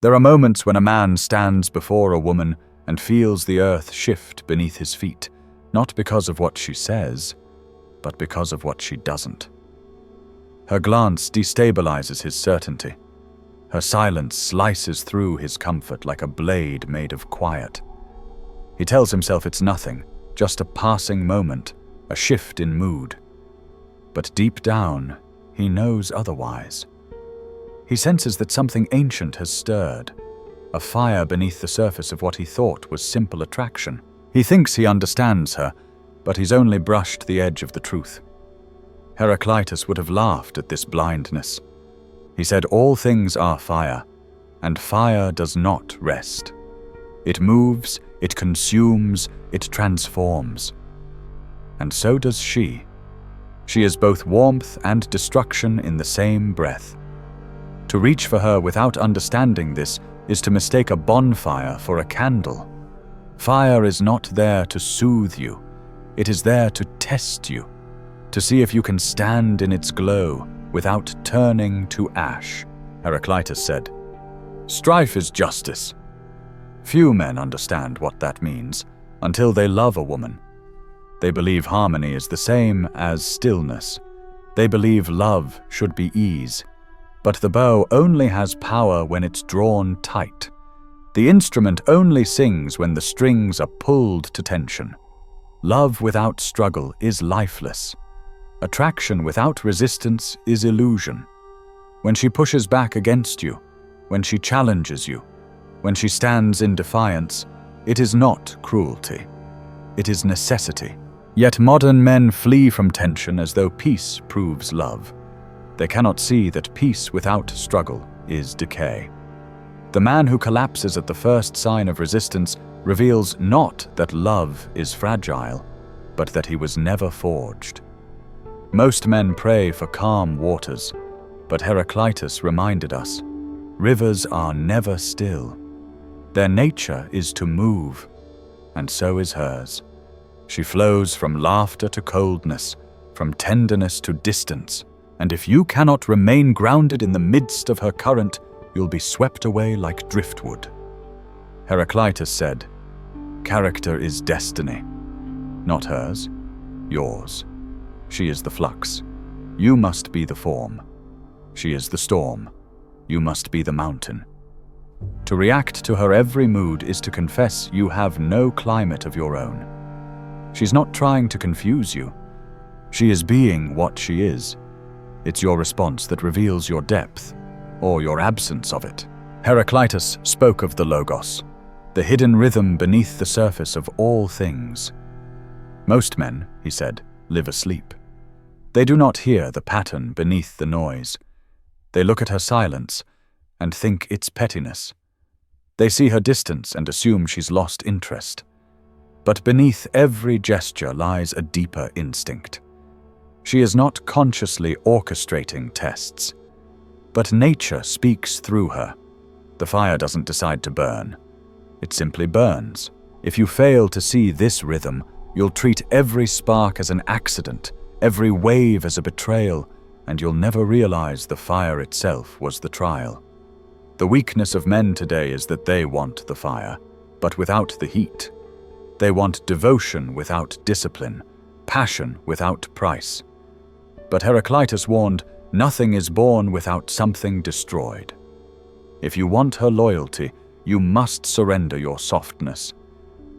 There are moments when a man stands before a woman and feels the earth shift beneath his feet, not because of what she says, but because of what she doesn't. Her glance destabilizes his certainty. Her silence slices through his comfort like a blade made of quiet. He tells himself it's nothing, just a passing moment, a shift in mood. But deep down, he knows otherwise. He senses that something ancient has stirred, a fire beneath the surface of what he thought was simple attraction. He thinks he understands her, but he's only brushed the edge of the truth. Heraclitus would have laughed at this blindness. He said all things are fire, and fire does not rest. It moves, it consumes, it transforms. And so does she. She is both warmth and destruction in the same breath. To reach for her without understanding this is to mistake a bonfire for a candle. Fire is not there to soothe you. It is there to test you, to see if you can stand in its glow without turning to ash. Heraclitus said, "Strife is justice." Few men understand what that means until they love a woman. They believe harmony is the same as stillness. They believe love should be ease. But the bow only has power when it's drawn tight. The instrument only sings when the strings are pulled to tension. Love without struggle is lifeless. Attraction without resistance is illusion. When she pushes back against you, when she challenges you, when she stands in defiance, it is not cruelty. It is necessity. Yet modern men flee from tension as though peace proves love. They cannot see that peace without struggle is decay. The man who collapses at the first sign of resistance reveals not that love is fragile, but that he was never forged. Most men pray for calm waters, but Heraclitus reminded us, rivers are never still. Their nature is to move, and so is hers. She flows from laughter to coldness, from tenderness to distance, and if you cannot remain grounded in the midst of her current, you'll be swept away like driftwood. Heraclitus said, "Character is destiny. Not hers, yours. She is the flux. You must be the form. She is the storm. You must be the mountain." To react to her every mood is to confess you have no climate of your own. She's not trying to confuse you. She is being what she is. It's your response that reveals your depth, or your absence of it. Heraclitus spoke of the Logos, the hidden rhythm beneath the surface of all things. Most men, he said, live asleep. They do not hear the pattern beneath the noise. They look at her silence and think it's pettiness. They see her distance and assume she's lost interest. But beneath every gesture lies a deeper instinct. She is not consciously orchestrating tests, but nature speaks through her. The fire doesn't decide to burn. It simply burns. If you fail to see this rhythm, you'll treat every spark as an accident, every wave as a betrayal, and you'll never realize the fire itself was the trial. The weakness of men today is that they want the fire, but without the heat. They want devotion without discipline, passion without price. But Heraclitus warned, nothing is born without something destroyed. If you want her loyalty, you must surrender your softness.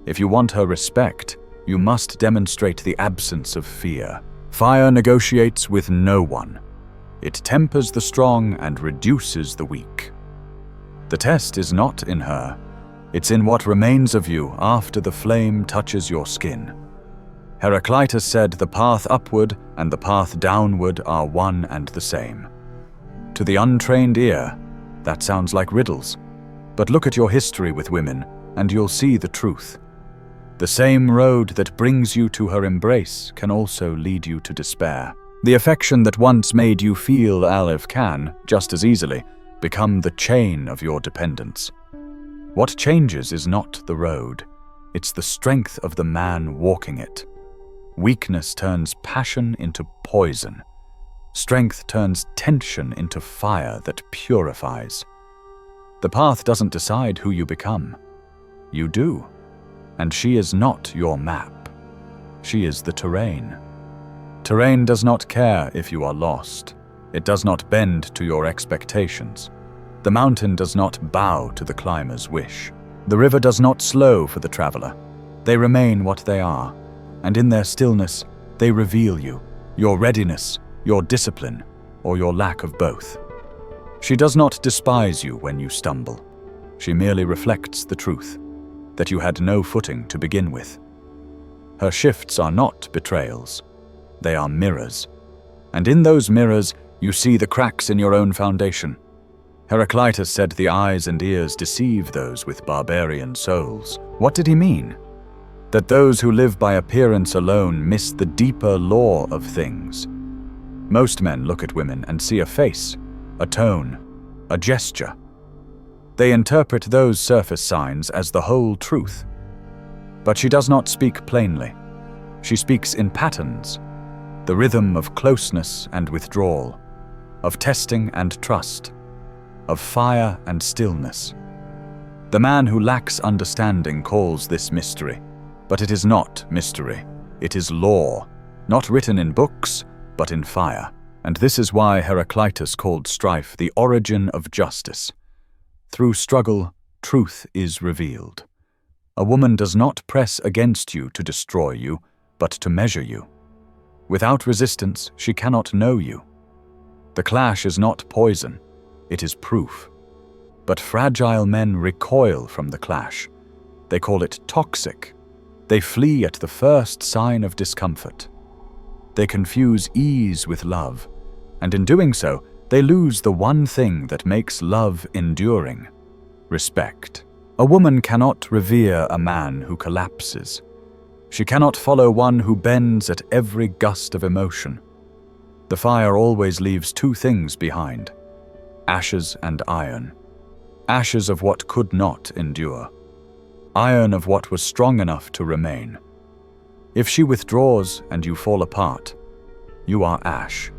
If you want her respect, you must demonstrate the absence of fear. Fire negotiates with no one. It tempers the strong and reduces the weak. The test is not in her. It's in what remains of you after the flame touches your skin. Heraclitus said the path upward and the path downward are one and the same. To the untrained ear, that sounds like riddles. But look at your history with women, and you'll see the truth. The same road that brings you to her embrace can also lead you to despair. The affection that once made you feel alive can, just as easily, become the chain of your dependence. What changes is not the road, it's the strength of the man walking it. Weakness turns passion into poison. Strength turns tension into fire that purifies. The path doesn't decide who you become. You do. And she is not your map. She is the terrain. Terrain does not care if you are lost. It does not bend to your expectations. The mountain does not bow to the climber's wish. The river does not slow for the traveler. They remain what they are, and in their stillness, they reveal you, your readiness, your discipline, or your lack of both. She does not despise you when you stumble. She merely reflects the truth, that you had no footing to begin with. Her shifts are not betrayals. They are mirrors. And in those mirrors, you see the cracks in your own foundation. Heraclitus said the eyes and ears deceive those with barbarian souls. What did he mean? That those who live by appearance alone miss the deeper law of things. Most men look at women and see a face, a tone, a gesture. They interpret those surface signs as the whole truth. But she does not speak plainly. She speaks in patterns, the rhythm of closeness and withdrawal, of testing and trust, of fire and stillness. The man who lacks understanding calls this mystery, but it is not mystery. It is law, not written in books, but in fire. And this is why Heraclitus called strife the origin of justice. Through struggle, truth is revealed. A woman does not press against you to destroy you, but to measure you. Without resistance, she cannot know you. The clash is not poison, it is proof. But fragile men recoil from the clash. They call it toxic. They flee at the first sign of discomfort. They confuse ease with love, and in doing so, they lose the one thing that makes love enduring: respect. A woman cannot revere a man who collapses. She cannot follow one who bends at every gust of emotion. The fire always leaves two things behind: ashes and iron. Ashes of what could not endure. Iron of what was strong enough to remain. If she withdraws and you fall apart, you are ash.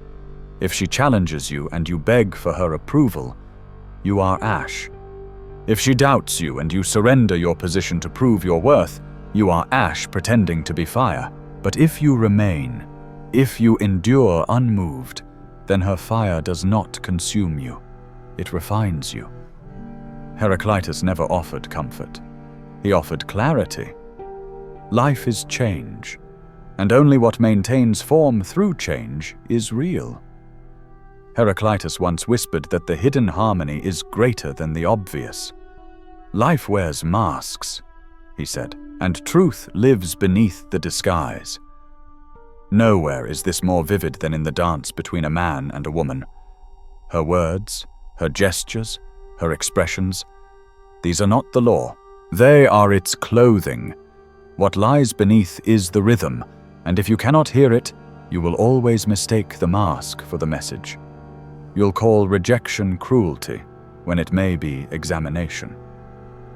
If she challenges you and you beg for her approval, you are ash. If she doubts you and you surrender your position to prove your worth, you are ash pretending to be fire. But if you remain, if you endure unmoved, then her fire does not consume you. It refines you. Heraclitus never offered comfort. He offered clarity. Life is change, and only what maintains form through change is real. Heraclitus once whispered that the hidden harmony is greater than the obvious. Life wears masks, he said, and truth lives beneath the disguise. Nowhere is this more vivid than in the dance between a man and a woman. Her words, her gestures, her expressions, these are not the law. They are its clothing. What lies beneath is the rhythm, and if you cannot hear it, you will always mistake the mask for the message. You'll call rejection cruelty when it may be examination.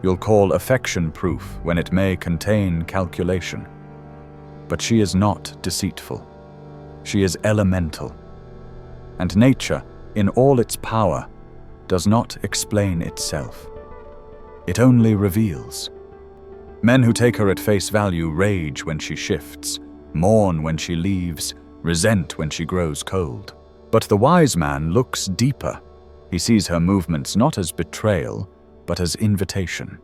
You'll call affection proof when it may contain calculation. But she is not deceitful. She is elemental. And nature, in all its power, does not explain itself. It only reveals. Men who take her at face value rage when she shifts, mourn when she leaves, resent when she grows cold. But the wise man looks deeper. He sees her movements not as betrayal, but as invitation.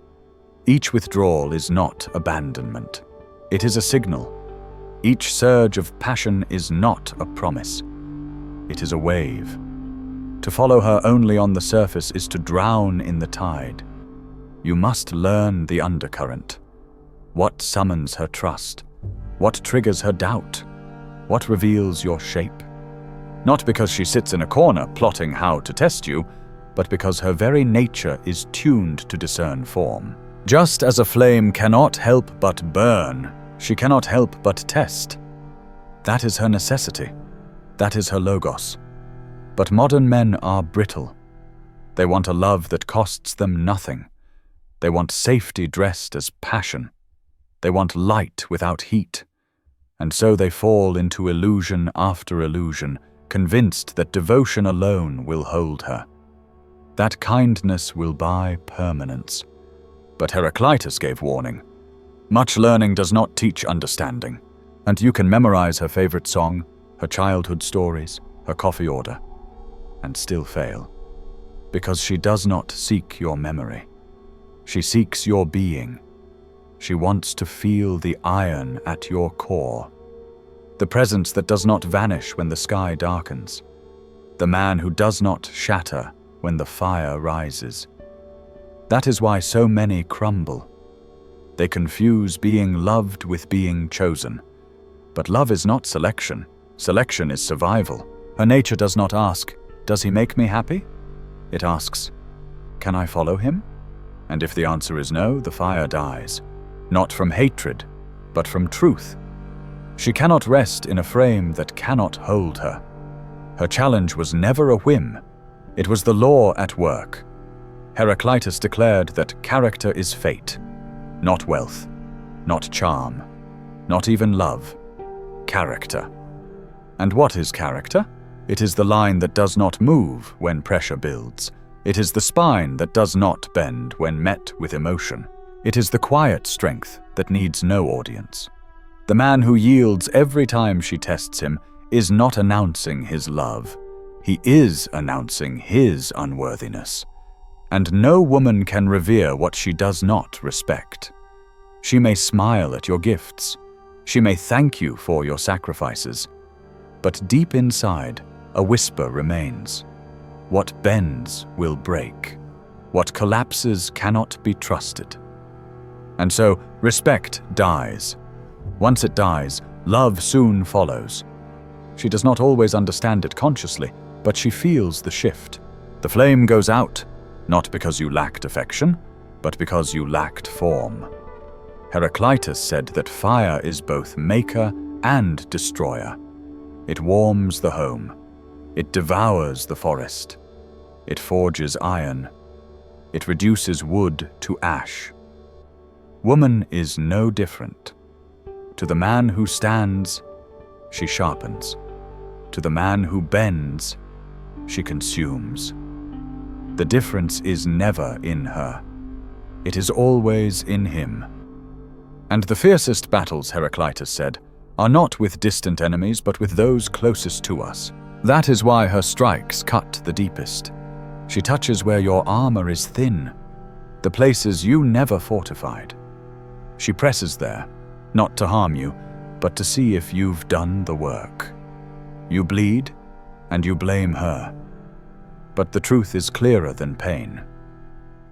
Each withdrawal is not abandonment. It is a signal. Each surge of passion is not a promise. It is a wave. To follow her only on the surface is to drown in the tide. You must learn the undercurrent. What summons her trust? What triggers her doubt? What reveals your shape? Not because she sits in a corner plotting how to test you, but because her very nature is tuned to discern form. Just as a flame cannot help but burn, she cannot help but test. That is her necessity. That is her logos. But modern men are brittle. They want a love that costs them nothing. They want safety dressed as passion. They want light without heat. And so they fall into illusion after illusion, convinced that devotion alone will hold her. That kindness will buy permanence. But Heraclitus gave warning. Much learning does not teach understanding, and you can memorize her favorite song, her childhood stories, her coffee order, and still fail. Because she does not seek your memory. She seeks your being. She wants to feel the iron at your core. The presence that does not vanish when the sky darkens. The man who does not shatter when the fire rises. That is why so many crumble. They confuse being loved with being chosen. But love is not selection. Selection is survival. Her nature does not ask, "Does he make me happy?" It asks, "Can I follow him?" And if the answer is no, the fire dies. Not from hatred, but from truth. She cannot rest in a frame that cannot hold her. Her challenge was never a whim. It was the law at work. Heraclitus declared that character is fate, not wealth, not charm, not even love. Character. And what is character? It is the line that does not move when pressure builds. It is the spine that does not bend when met with emotion. It is the quiet strength that needs no audience. The man who yields every time she tests him is not announcing his love. He is announcing his unworthiness. And no woman can revere what she does not respect. She may smile at your gifts. She may thank you for your sacrifices. But deep inside, a whisper remains. What bends will break. What collapses cannot be trusted. And so, respect dies. Once it dies, love soon follows. She does not always understand it consciously, but she feels the shift. The flame goes out, not because you lacked affection, but because you lacked form. Heraclitus said that fire is both maker and destroyer. It warms the home. It devours the forest. It forges iron. It reduces wood to ash. Woman is no different. To the man who stands, she sharpens. To the man who bends, she consumes. The difference is never in her. It is always in him. And the fiercest battles, Heraclitus said, are not with distant enemies, but with those closest to us. That is why her strikes cut the deepest. She touches where your armor is thin, the places you never fortified. She presses there, not to harm you, but to see if you've done the work. You bleed, and you blame her. But the truth is clearer than pain.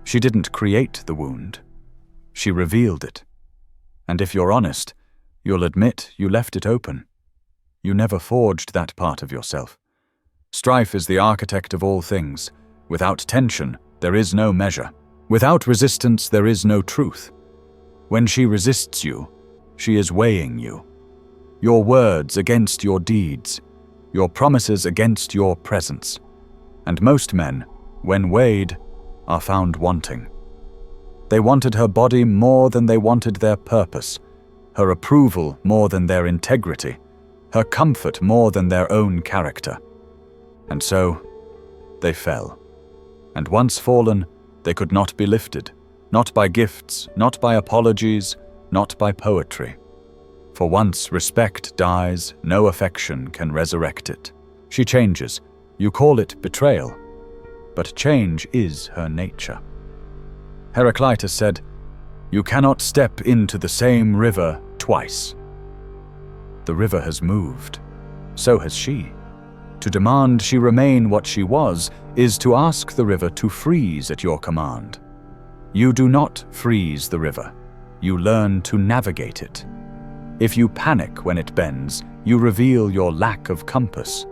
She didn't create the wound. She revealed it. And if you're honest, you'll admit you left it open. You never forged that part of yourself. Strife is the architect of all things. Without tension, there is no measure. Without resistance, there is no truth. When she resists you, she is weighing you. Your words against your deeds, your promises against your presence. And most men, when weighed, are found wanting. They wanted her body more than they wanted their purpose, her approval more than their integrity, her comfort more than their own character. And so, they fell. And once fallen, they could not be lifted, not by gifts, not by apologies, not by poetry. For once respect dies, no affection can resurrect it. She changes. You call it betrayal, but change is her nature. Heraclitus said, "You cannot step into the same river twice." The river has moved. So has she. To demand she remain what she was is to ask the river to freeze at your command. You do not freeze the river. You learn to navigate it. If you panic when it bends, you reveal your lack of compass.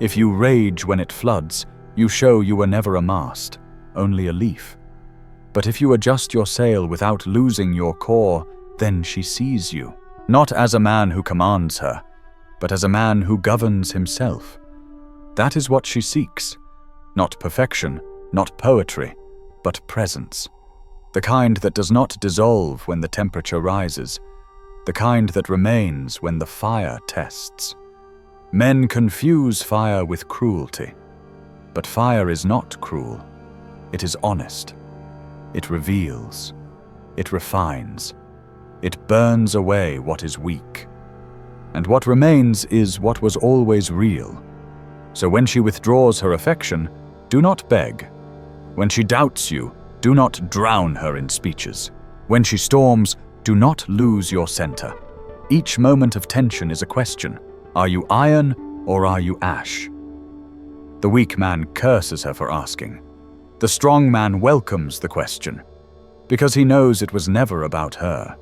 If you rage when it floods, you show you were never a mast, only a leaf. But if you adjust your sail without losing your core, then she sees you, not as a man who commands her, but as a man who governs himself. That is what she seeks. Not perfection, not poetry, but presence. The kind that does not dissolve when the temperature rises. The kind that remains when the fire tests. Men confuse fire with cruelty. But fire is not cruel. It is honest. It reveals. It refines. It burns away what is weak. And what remains is what was always real. So when she withdraws her affection, do not beg. When she doubts you, do not drown her in speeches. When she storms, do not lose your center. Each moment of tension is a question. Are you iron or are you ash? The weak man curses her for asking. The strong man welcomes the question, because he knows it was never about her.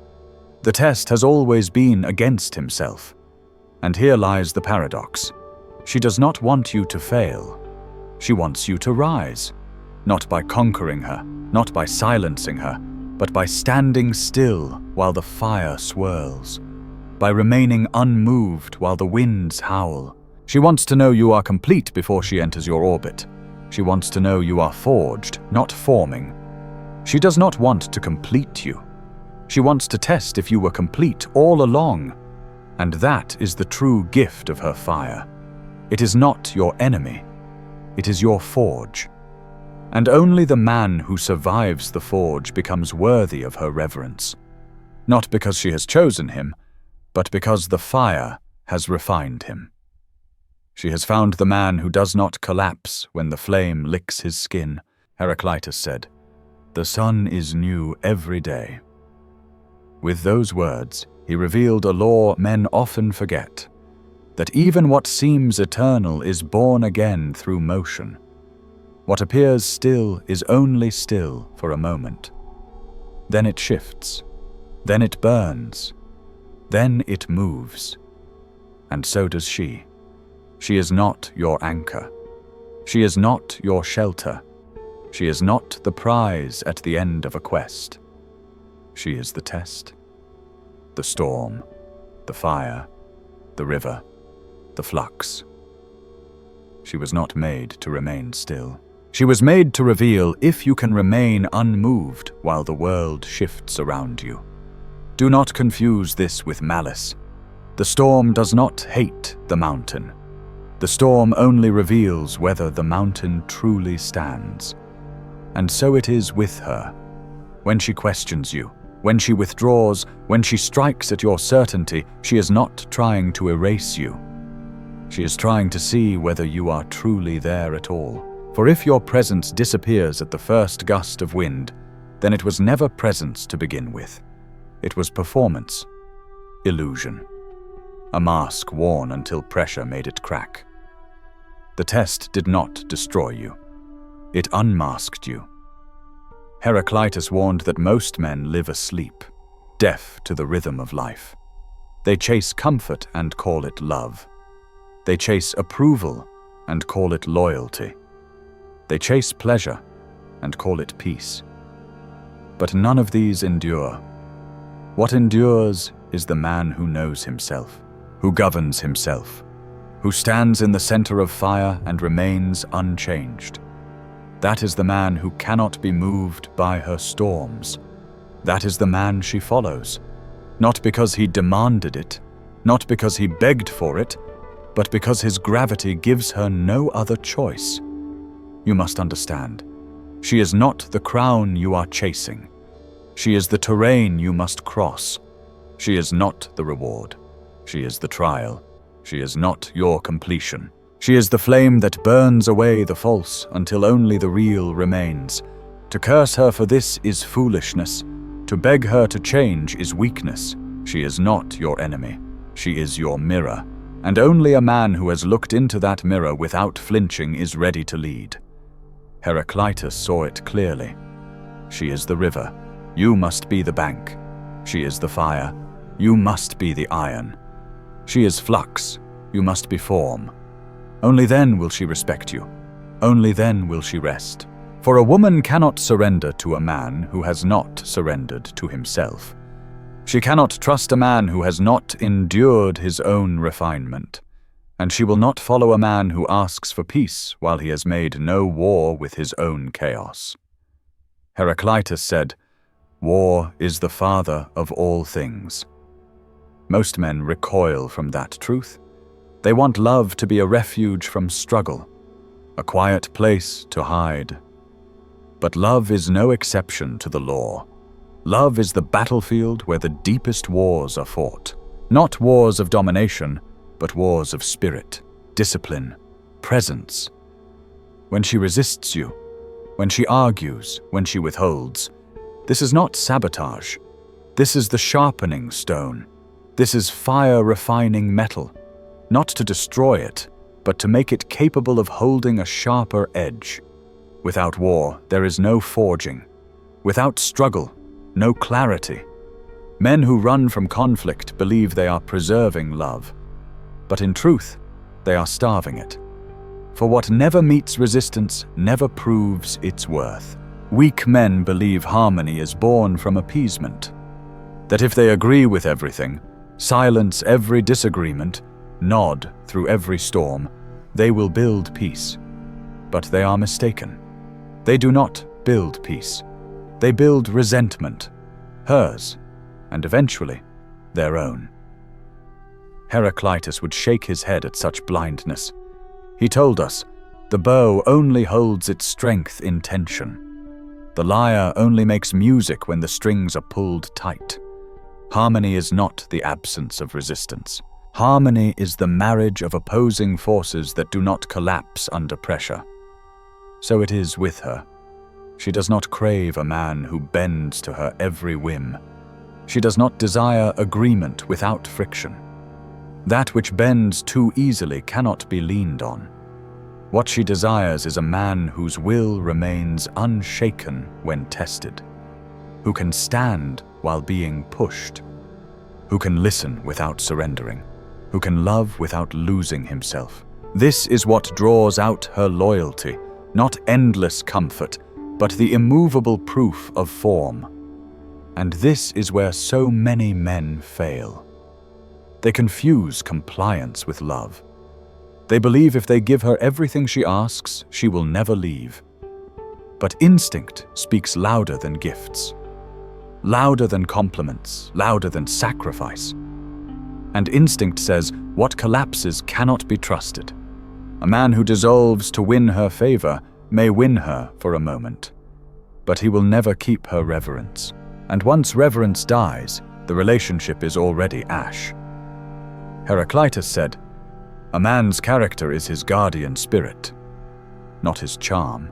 The test has always been against himself. And here lies the paradox. She does not want you to fail. She wants you to rise, not by conquering her, not by silencing her, but by standing still while the fire swirls, by remaining unmoved while the winds howl. She wants to know you are complete before she enters your orbit. She wants to know you are forged, not forming. She does not want to complete you. She wants to test if you were complete all along. And that is the true gift of her fire. It is not your enemy. It is your forge. And only the man who survives the forge becomes worthy of her reverence. Not because she has chosen him, but because the fire has refined him. She has found the man who does not collapse when the flame licks his skin. Heraclitus said, "The sun is new every day." With those words, he revealed a law men often forget, that even what seems eternal is born again through motion. What appears still is only still for a moment. Then it shifts. Then it burns. Then it moves. And so does she. She is not your anchor. She is not your shelter. She is not the prize at the end of a quest. She is the test. The storm, the fire, the river, the flux. She was not made to remain still. She was made to reveal if you can remain unmoved while the world shifts around you. Do not confuse this with malice. The storm does not hate the mountain. The storm only reveals whether the mountain truly stands. And so it is with her. When she questions you, when she withdraws, when she strikes at your certainty, she is not trying to erase you. She is trying to see whether you are truly there at all. For if your presence disappears at the first gust of wind, then it was never presence to begin with. It was performance, illusion, a mask worn until pressure made it crack. The test did not destroy you. It unmasked you. Heraclitus warned that most men live asleep, deaf to the rhythm of life. They chase comfort and call it love. They chase approval and call it loyalty. They chase pleasure and call it peace. But none of these endure. What endures is the man who knows himself, who governs himself, who stands in the center of fire and remains unchanged. That is the man who cannot be moved by her storms. That is the man she follows, not because he demanded it, not because he begged for it, but because his gravity gives her no other choice. You must understand, she is not the crown you are chasing. She is the terrain you must cross. She is not the reward. She is the trial. She is not your completion. She is the flame that burns away the false until only the real remains. To curse her for this is foolishness. To beg her to change is weakness. She is not your enemy. She is your mirror. And only a man who has looked into that mirror without flinching is ready to lead. Heraclitus saw it clearly. She is the river. You must be the bank. She is the fire. You must be the iron. She is flux. You must be form. Only then will she respect you. Only then will she rest. For a woman cannot surrender to a man who has not surrendered to himself. She cannot trust a man who has not endured his own refinement. And she will not follow a man who asks for peace while he has made no war with his own chaos. Heraclitus said, "War is the father of all things." Most men recoil from that truth. They want love to be a refuge from struggle, a quiet place to hide. But love is no exception to the law. Love is the battlefield where the deepest wars are fought. Not wars of domination, but wars of spirit, discipline, presence. When she resists you, when she argues, when she withholds, this is not sabotage. This is the sharpening stone. This is fire refining metal, not to destroy it, but to make it capable of holding a sharper edge. Without war, there is no forging. Without struggle, no clarity. Men who run from conflict believe they are preserving love, but in truth, they are starving it. For what never meets resistance never proves its worth. Weak men believe harmony is born from appeasement, that if they agree with everything, silence every disagreement, nod through every storm, they will build peace. But they are mistaken. They do not build peace. They build resentment, hers, and eventually, their own. Heraclitus would shake his head at such blindness. He told us, the bow only holds its strength in tension. The lyre only makes music when the strings are pulled tight. Harmony is not the absence of resistance. Harmony is the marriage of opposing forces that do not collapse under pressure. So it is with her. She does not crave a man who bends to her every whim. She does not desire agreement without friction. That which bends too easily cannot be leaned on. What she desires is a man whose will remains unshaken when tested, who can stand while being pushed, who can listen without surrendering, who can love without losing himself. This is what draws out her loyalty, not endless comfort, but the immovable proof of form. And this is where so many men fail. They confuse compliance with love. They believe if they give her everything she asks, she will never leave. But instinct speaks louder than gifts, louder than compliments, louder than sacrifice. And instinct says what collapses cannot be trusted. A man who dissolves to win her favor may win her for a moment, but he will never keep her reverence. And once reverence dies, the relationship is already ash. Heraclitus said, "A man's character is his guardian spirit, not his charm,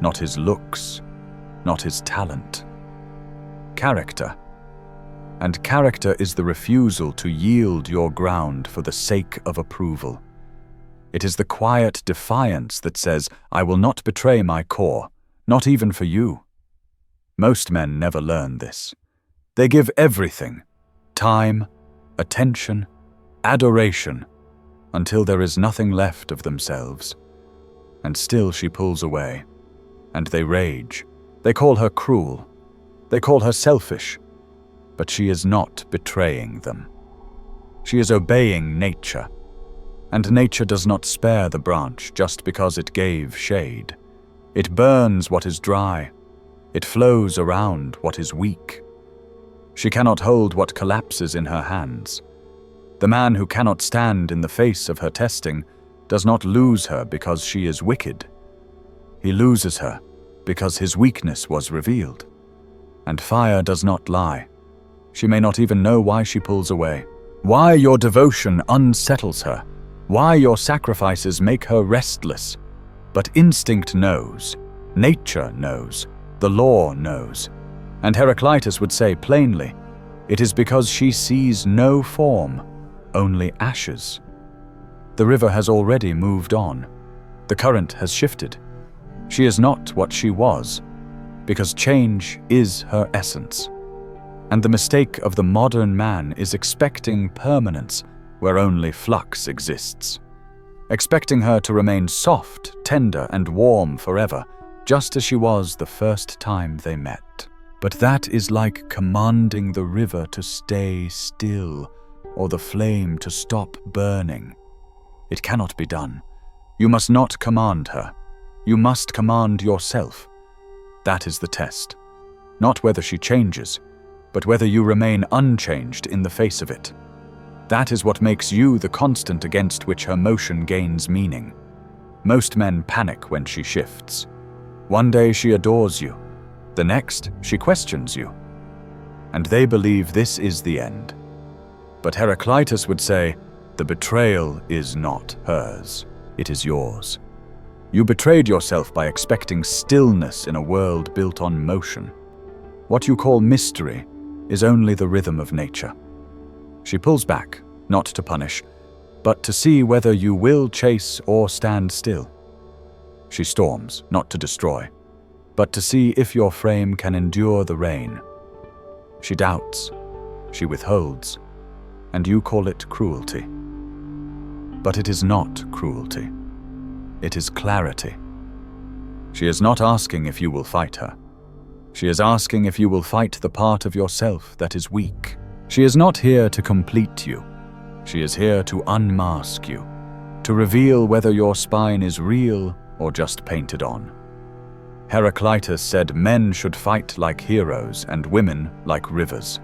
not his looks, not his talent. Character. And character is the refusal to yield your ground for the sake of approval. It is the quiet defiance that says, I will not betray my core, not even for you." Most men never learn this. They give everything, time, attention, adoration, until there is nothing left of themselves. And still she pulls away, and they rage. They call her cruel. They call her selfish. But she is not betraying them. She is obeying nature. And nature does not spare the branch just because it gave shade. It burns what is dry. It flows around what is weak. She cannot hold what collapses in her hands. The man who cannot stand in the face of her testing does not lose her because she is wicked. He loses her because his weakness was revealed. And fire does not lie. She may not even know why she pulls away, why your devotion unsettles her, why your sacrifices make her restless. But instinct knows, nature knows, the law knows. And Heraclitus would say plainly, it is because she sees no form, only ashes. The river has already moved on. The current has shifted. She is not what she was, because change is her essence. And the mistake of the modern man is expecting permanence where only flux exists. Expecting her to remain soft, tender, and warm forever, just as she was the first time they met. But that is like commanding the river to stay still, or the flame to stop burning. It cannot be done. You must not command her. You must command yourself. That is the test. Not whether she changes, but whether you remain unchanged in the face of it. That is what makes you the constant against which her motion gains meaning. Most men panic when she shifts. One day she adores you, the next she questions you. And they believe this is the end. But Heraclitus would say, the betrayal is not hers, it is yours. You betrayed yourself by expecting stillness in a world built on motion. What you call mystery is only the rhythm of nature. She pulls back, not to punish, but to see whether you will chase or stand still. She storms, not to destroy, but to see if your frame can endure the rain. She doubts, she withholds, and you call it cruelty. But it is not cruelty. It is clarity. She is not asking if you will fight her. She is asking if you will fight the part of yourself that is weak. She is not here to complete you. She is here to unmask you, to reveal whether your spine is real or just painted on. Heraclitus said men should fight like heroes and women like rivers.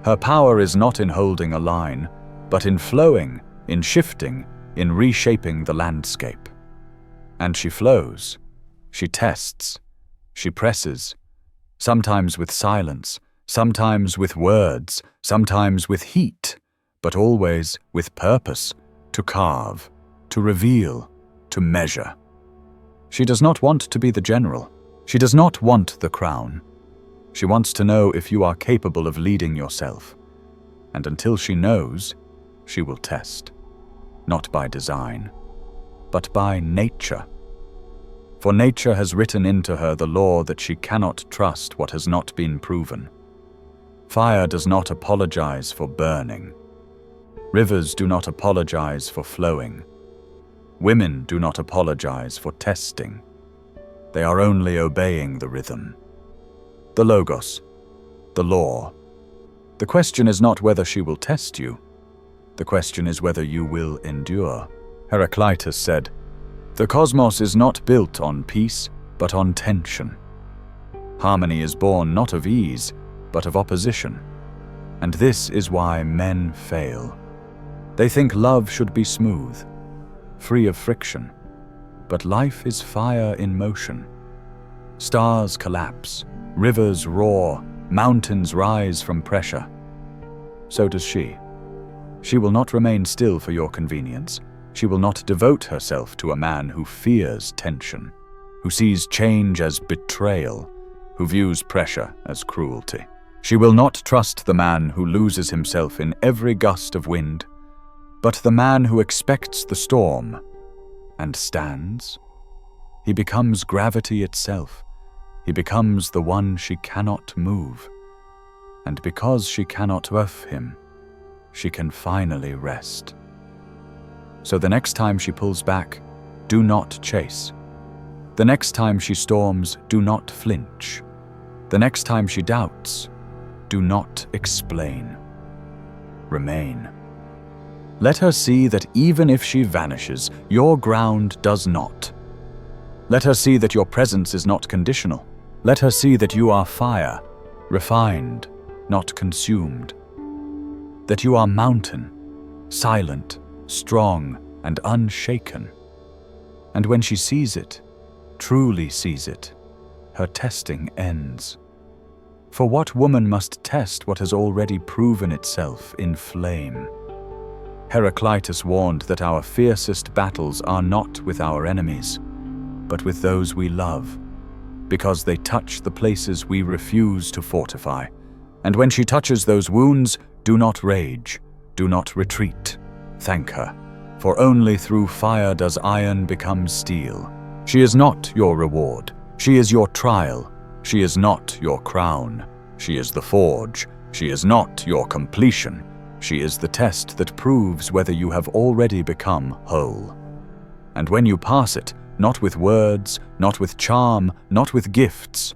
Her power is not in holding a line, but in flowing, in shifting, in reshaping the landscape. And she flows, she tests, she presses, sometimes with silence, sometimes with words, sometimes with heat, but always with purpose, to carve, to reveal, to measure. She does not want to be the general. She does not want the crown. She wants to know if you are capable of leading yourself. And until she knows, she will test. Not by design, but by nature. For nature has written into her the law that she cannot trust what has not been proven. Fire does not apologize for burning. Rivers do not apologize for flowing. Women do not apologize for testing. They are only obeying the rhythm. The logos, the law. The question is not whether she will test you. The question is whether you will endure. Heraclitus said, the cosmos is not built on peace, but on tension. Harmony is born not of ease, but of opposition. And this is why men fail. They think love should be smooth, free of friction. But life is fire in motion. Stars collapse, rivers roar, mountains rise from pressure. So does she. She will not remain still for your convenience. She will not devote herself to a man who fears tension, who sees change as betrayal, who views pressure as cruelty. She will not trust the man who loses himself in every gust of wind, but the man who expects the storm and stands. He becomes gravity itself. He becomes the one she cannot move. And because she cannot earth him, she can finally rest. So the next time she pulls back, do not chase. The next time she storms, do not flinch. The next time she doubts, do not explain. Remain. Let her see that even if she vanishes, your ground does not. Let her see that your presence is not conditional. Let her see that you are fire, refined, not consumed. That you are mountain, silent, strong, and unshaken. And when she sees it, truly sees it, her testing ends. For what woman must test what has already proven itself in flame? Heraclitus warned that our fiercest battles are not with our enemies, but with those we love, because they touch the places we refuse to fortify. And when she touches those wounds, do not rage, do not retreat. Thank her, for only through fire does iron become steel. She is not your reward. She is your trial. She is not your crown. She is the forge. She is not your completion. She is the test that proves whether you have already become whole. And when you pass it, not with words, not with charm, not with gifts,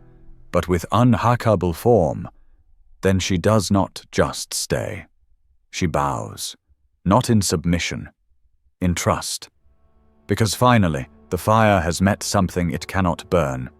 but with unhackable form, then she does not just stay. She bows, not in submission, in trust. Because finally, the fire has met something it cannot burn.